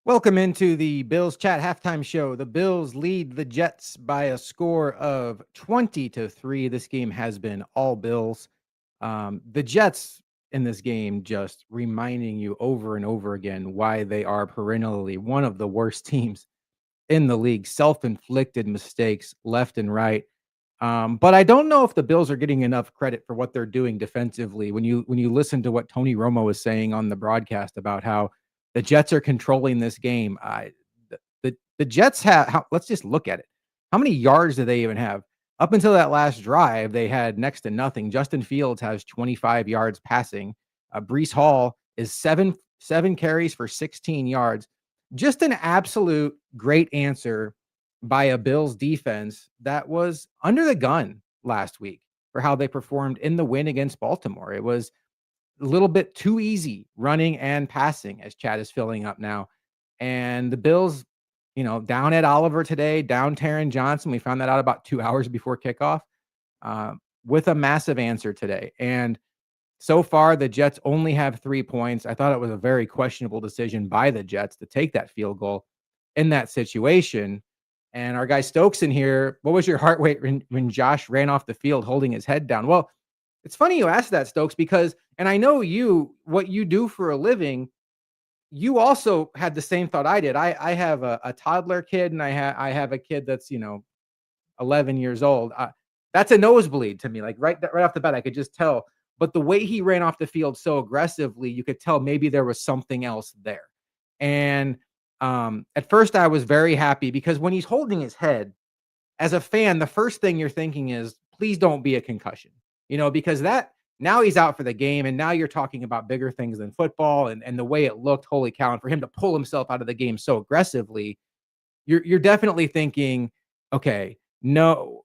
Welcome into the Bills Chat halftime show. The Bills lead the Jets by a score of 20-3. This game has been all Bills. The Jets in this game just reminding you over and over again why they are perennially one of the worst teams in the league. Self-inflicted mistakes left and right. But I don't know if the Bills are getting enough credit for what they're doing defensively. When you listen to what Tony Romo was saying on the broadcast about how the Jets are controlling this game, the Jets have. Let's just look at it. How many yards do they even have? Up until that last drive, they had next to nothing. Justin Fields has 25 yards passing. Brees Hall is seven carries for 16 yards. Just an absolute great answer by a Bills defense that was under the gun last week for how they performed in the win against Baltimore. It was a little bit too easy running and passing as Chad is filling up now. And the Bills, down Ed Oliver today, down Taron Johnson. We found that out about 2 hours before kickoff with a massive answer today. And so far, the Jets only have 3 points. I thought it was a very questionable decision by the Jets to take that field goal in that situation. And our guy Stokes in here, what was your heart rate when Josh ran off the field holding his head down? Well, it's funny you asked that, Stokes, because, and I know what you do for a living, you also had the same thought I did. I have a toddler kid, and I have a kid that's 11 years old. That's a nosebleed to me. Like right off the bat, I could just tell. But the way he ran off the field so aggressively, you could tell maybe there was something else there. And at first, I was very happy because when he's holding his head, as a fan, the first thing you're thinking is, please don't be a concussion, because that now he's out for the game. And now you're talking about bigger things than football and the way it looked. Holy cow. And for him to pull himself out of the game so aggressively, you're definitely thinking, okay, no,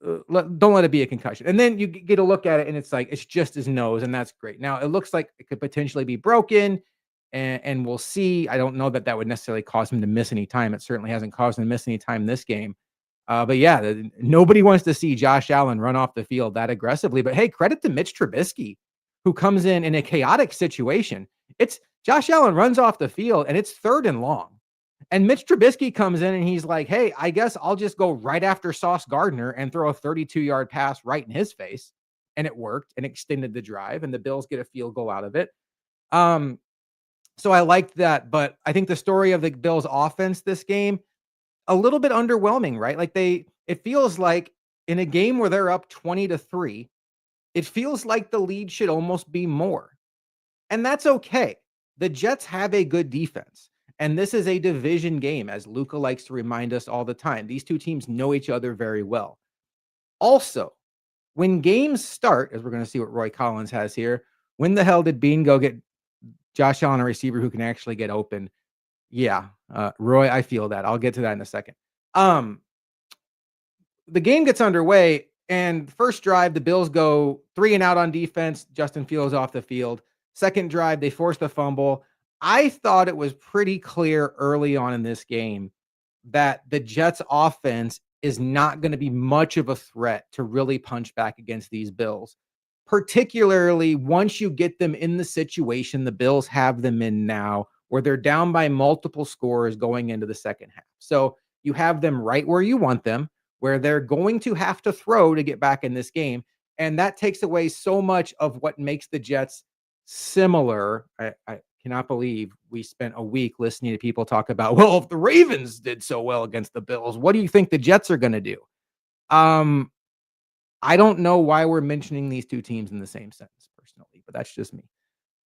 don't let it be a concussion. And then you get a look at it and it's like, it's just his nose. And that's great. Now it looks like it could potentially be broken and we'll see. I don't know that would necessarily cause him to miss any time. It certainly hasn't caused him to miss any time this game. But yeah, nobody wants to see Josh Allen run off the field that aggressively. But hey, credit to Mitch Trubisky, who comes in a chaotic situation. It's Josh Allen runs off the field and it's 3rd and long. And Mitch Trubisky comes in and he's like, hey, I guess I'll just go right after Sauce Gardner and throw a 32-yard pass right in his face. And it worked and extended the drive, and the Bills get a field goal out of it. So I liked that. But I think the story of the Bills offense this game, a little bit underwhelming, right? Like it feels like in a game where they're up 20-3, it feels like the lead should almost be more. And that's okay. The Jets have a good defense. And this is a division game, as Luka likes to remind us all the time. These two teams know each other very well. Also, when games start, as we're going to see what Roy Collins has here, when the hell did Bean go get Josh Allen, a receiver who can actually get open? Yeah, Roy, I feel that. I'll get to that in a second. The game gets underway, and first drive, the Bills go 3 and out on defense. Justin Fields off the field. Second drive, they force the fumble. I thought it was pretty clear early on in this game that the Jets offense is not going to be much of a threat to really punch back against these Bills, particularly once you get them in the situation the Bills have them in now, where they're down by multiple scores going into the second half. So you have them right where you want them, where they're going to have to throw to get back in this game. And that takes away so much of what makes the Jets similar. I cannot believe we spent a week listening to people talk about, well, if the Ravens did so well against the Bills, what do you think the Jets are going to do? I don't know why we're mentioning these two teams in the same sentence personally, but that's just me.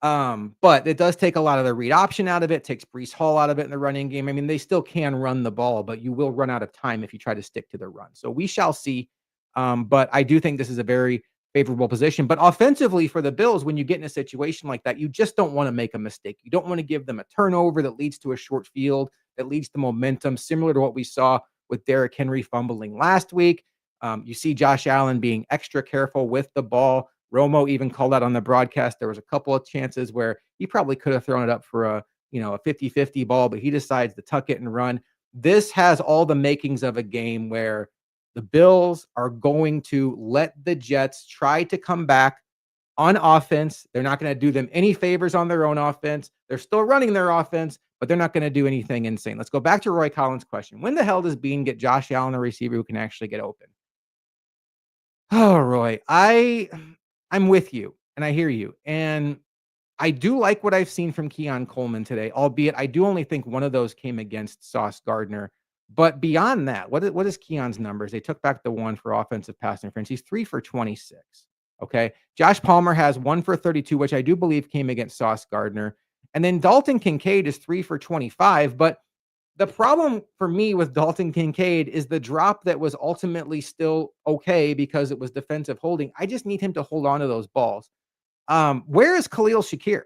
But it does take a lot of the read option out of it, takes Brees Hall out of it in the running game. I mean, they still can run the ball, but you will run out of time if you try to stick to the run. So we shall see. But I do think this is a very favorable position. But offensively for the Bills, when you get in a situation like that, you just don't want to make a mistake. You don't want to give them a turnover that leads to a short field, that leads to momentum, similar to what we saw with Derrick Henry fumbling last week. You see Josh Allen being extra careful with the ball. Romo even called out on the broadcast. There was a couple of chances where he probably could have thrown it up for a 50-50 ball, but he decides to tuck it and run. This has all the makings of a game where the Bills are going to let the Jets try to come back on offense. They're not going to do them any favors on their own offense. They're still running their offense, but they're not going to do anything insane. Let's go back to Roy Collins' question. When the hell does Bean get Josh Allen a receiver who can actually get open? Oh, Roy, I'm with you and I hear you. And I do like what I've seen from Keon Coleman today, albeit I do only think one of those came against Sauce Gardner. But beyond that, what is Keon's numbers? They took back the one for offensive pass interference. He's 3 for 26. Okay. Josh Palmer has 1 for 32, which I do believe came against Sauce Gardner. And then Dalton Kincaid is 3 for 25. But the problem for me with Dalton Kincaid is the drop that was ultimately still okay because it was defensive holding. I just need him to hold on to those balls. Where is Khalil Shakir?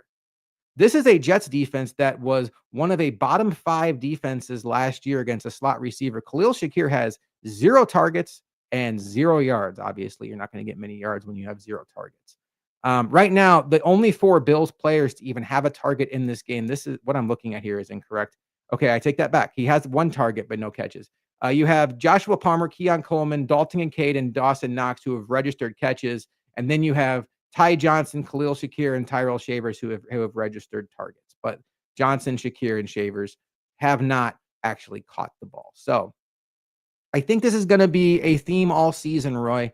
This is a Jets defense that was one of a bottom 5 defenses last year against a slot receiver. Khalil Shakir has 0 targets and 0 yards. Obviously, you're not going to get many yards when you have 0 targets. Right now, the only 4 Bills players to even have a target in this game, this is what I'm looking at here is incorrect. Okay, I take that back. He has 1 target, but no catches. You have Joshua Palmer, Keon Coleman, Dalton Kincaid, and Dawson Knox who have registered catches. And then you have Ty Johnson, Khalil Shakir, and Tyrell Shavers who have registered targets. But Johnson, Shakir, and Shavers have not actually caught the ball. So I think this is going to be a theme all season, Roy.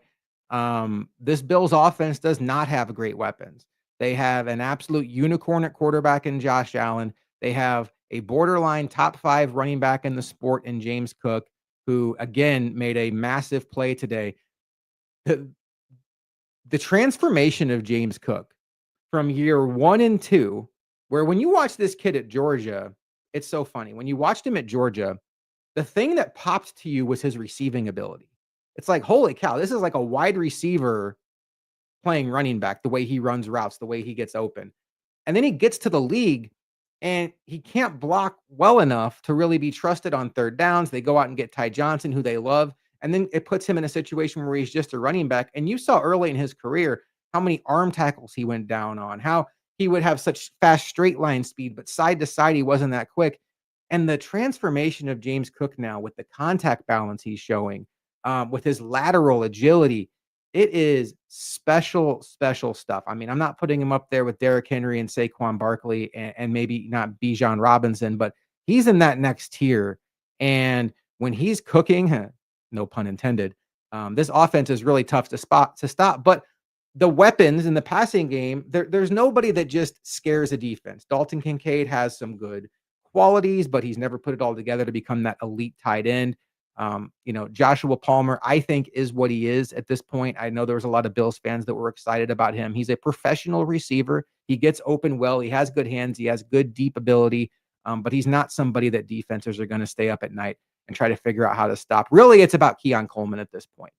This Bills offense does not have great weapons. They have an absolute unicorn at quarterback in Josh Allen. They have a borderline top 5 running back in the sport in James Cook, who again made a massive play today. The transformation of James Cook from year 1 and 2, where when you watch this kid at Georgia, it's so funny. When you watched him at Georgia, the thing that popped to you was his receiving ability. It's like, holy cow, this is like a wide receiver playing running back, the way he runs routes, the way he gets open. And then he gets to the league and he can't block well enough to really be trusted on third downs. They go out and get Ty Johnson, who they love. And then it puts him in a situation where he's just a running back. And you saw early in his career how many arm tackles he went down on, how he would have such fast straight line speed, but side to side, he wasn't that quick. And the transformation of James Cook now with the contact balance he's showing, with his lateral agility, it is special, special stuff. I mean, I'm not putting him up there with Derrick Henry and Saquon Barkley and maybe not Bijan Robinson, but he's in that next tier. And when he's cooking, no pun intended, this offense is really tough to stop. But the weapons in the passing game, there's nobody that just scares a defense. Dalton Kincaid has some good qualities, but he's never put it all together to become that elite tight end. Joshua Palmer, I think, is what he is at this point. I know there was a lot of Bills fans that were excited about him. He's a professional receiver. He gets open well. He has good hands. He has good deep ability, but he's not somebody that defenses are going to stay up at night and try to figure out how to stop. Really, it's about Keon Coleman at this point.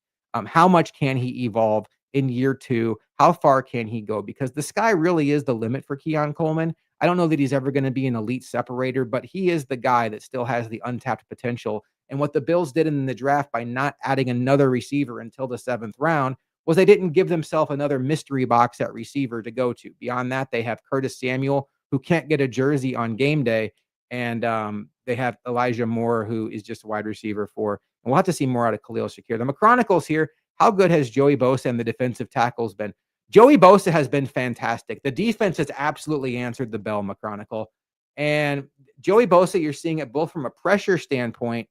How much can he evolve in year 2? How far can he go? Because the sky really is the limit for Keon Coleman. I don't know that he's ever going to be an elite separator, but he is the guy that still has the untapped potential. And what the Bills did in the draft by not adding another receiver until the 7th round was they didn't give themselves another mystery box at receiver to go to. Beyond that, they have Curtis Samuel, who can't get a jersey on game day. And they have Elijah Moore, who is just a wide receiver for. And we'll have to see more out of Khalil Shakir. The McChronicles here. How good has Joey Bosa and the defensive tackles been? Joey Bosa has been fantastic. The defense has absolutely answered the bell, McChronicle. And Joey Bosa, you're seeing it both from a pressure standpoint,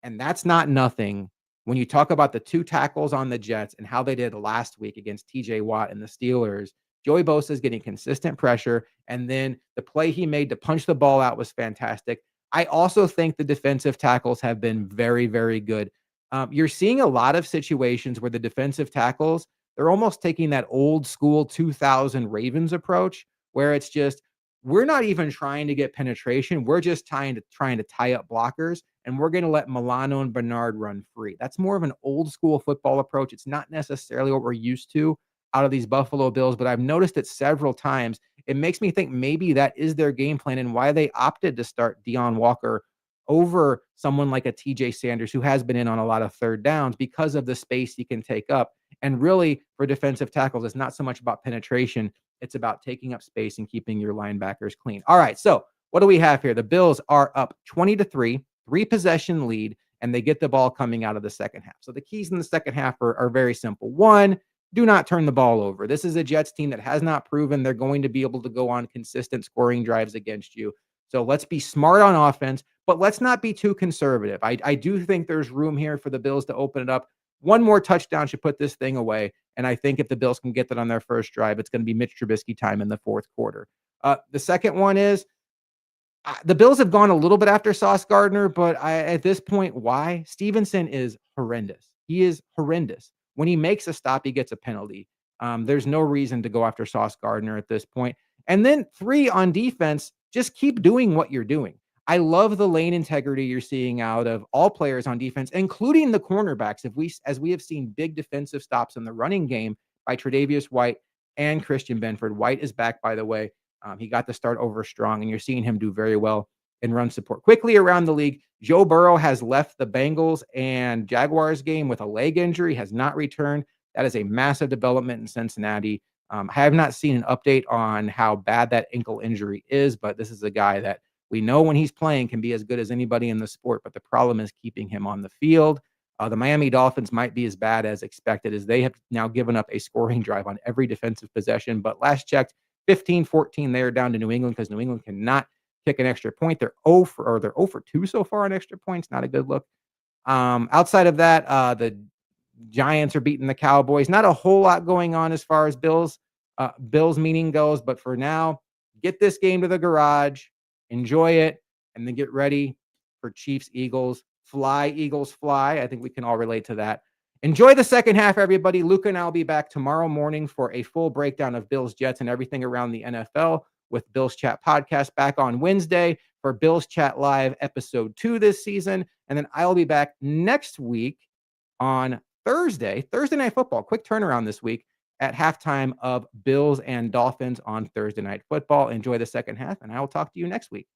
and that's not nothing. When you talk about the 2 tackles on the Jets and how they did last week against TJ Watt and the Steelers, Joey Bosa is getting consistent pressure. And then the play he made to punch the ball out was fantastic. I also think the defensive tackles have been very, very good. You're seeing a lot of situations where the defensive tackles, they're almost taking that old school 2000 Ravens approach where it's just, we're not even trying to get penetration. We're just trying to tie up blockers, and we're going to let Milano and Bernard run free. That's more of an old school football approach. It's not necessarily what we're used to out of these Buffalo Bills, but I've noticed it several times. It makes me think maybe that is their game plan and why they opted to start Deon Walker over someone like a TJ Sanders, who has been in on a lot of third downs because of the space he can take up. And really, for defensive tackles, it's not so much about penetration. It's about taking up space and keeping your linebackers clean. All right, so what do we have here? The Bills are up 20-3, 3-possession lead, and they get the ball coming out of the second half. So the keys in the second half are very simple. 1, do not turn the ball over. This is a Jets team that has not proven they're going to be able to go on consistent scoring drives against you. So let's be smart on offense, but let's not be too conservative. I do think there's room here for the Bills to open it up. One more touchdown should put this thing away. And I think if the Bills can get that on their first drive, it's going to be Mitch Trubisky time in the fourth quarter. The second one is the Bills have gone a little bit after Sauce Gardner, but at this point, why? Stevenson is horrendous. He is horrendous. When he makes a stop, he gets a penalty. There's no reason to go after Sauce Gardner at this point. And then 3 on defense, just keep doing what you're doing. I love the lane integrity you're seeing out of all players on defense, including the cornerbacks. As we have seen big defensive stops in the running game by Tre'Davious White and Christian Benford. White is back, by the way. He got the start over strong, and you're seeing him do very well in run support. Quickly around the league, Joe Burrow has left the Bengals and Jaguars game with a leg injury, has not returned. That is a massive development in Cincinnati. I have not seen an update on how bad that ankle injury is, but this is a guy that we know when he's playing can be as good as anybody in the sport, but the problem is keeping him on the field. The Miami Dolphins might be as bad as expected, as they have now given up a scoring drive on every defensive possession. But last checked, 15-14 there down to New England because New England cannot kick an extra point. They're 0 for 2 so far on extra points. Not a good look. Outside of that, the Giants are beating the Cowboys. Not a whole lot going on as far as Bills meaning goes, but for now, get this game to the garage, enjoy it, and then get ready for Chiefs Eagles. Fly, Eagles, fly. I think we can all relate to that. Enjoy the second half, everybody. Luca and I will be back tomorrow morning for a full breakdown of Bills, Jets, and everything around the NFL with Bills Chat Podcast back on Wednesday for Bills Chat Live episode 2 this season. And then I'll be back next week on Thursday Night Football. Quick turnaround this week at halftime of Bills and Dolphins on Thursday Night Football. Enjoy the second half, and I will talk to you next week.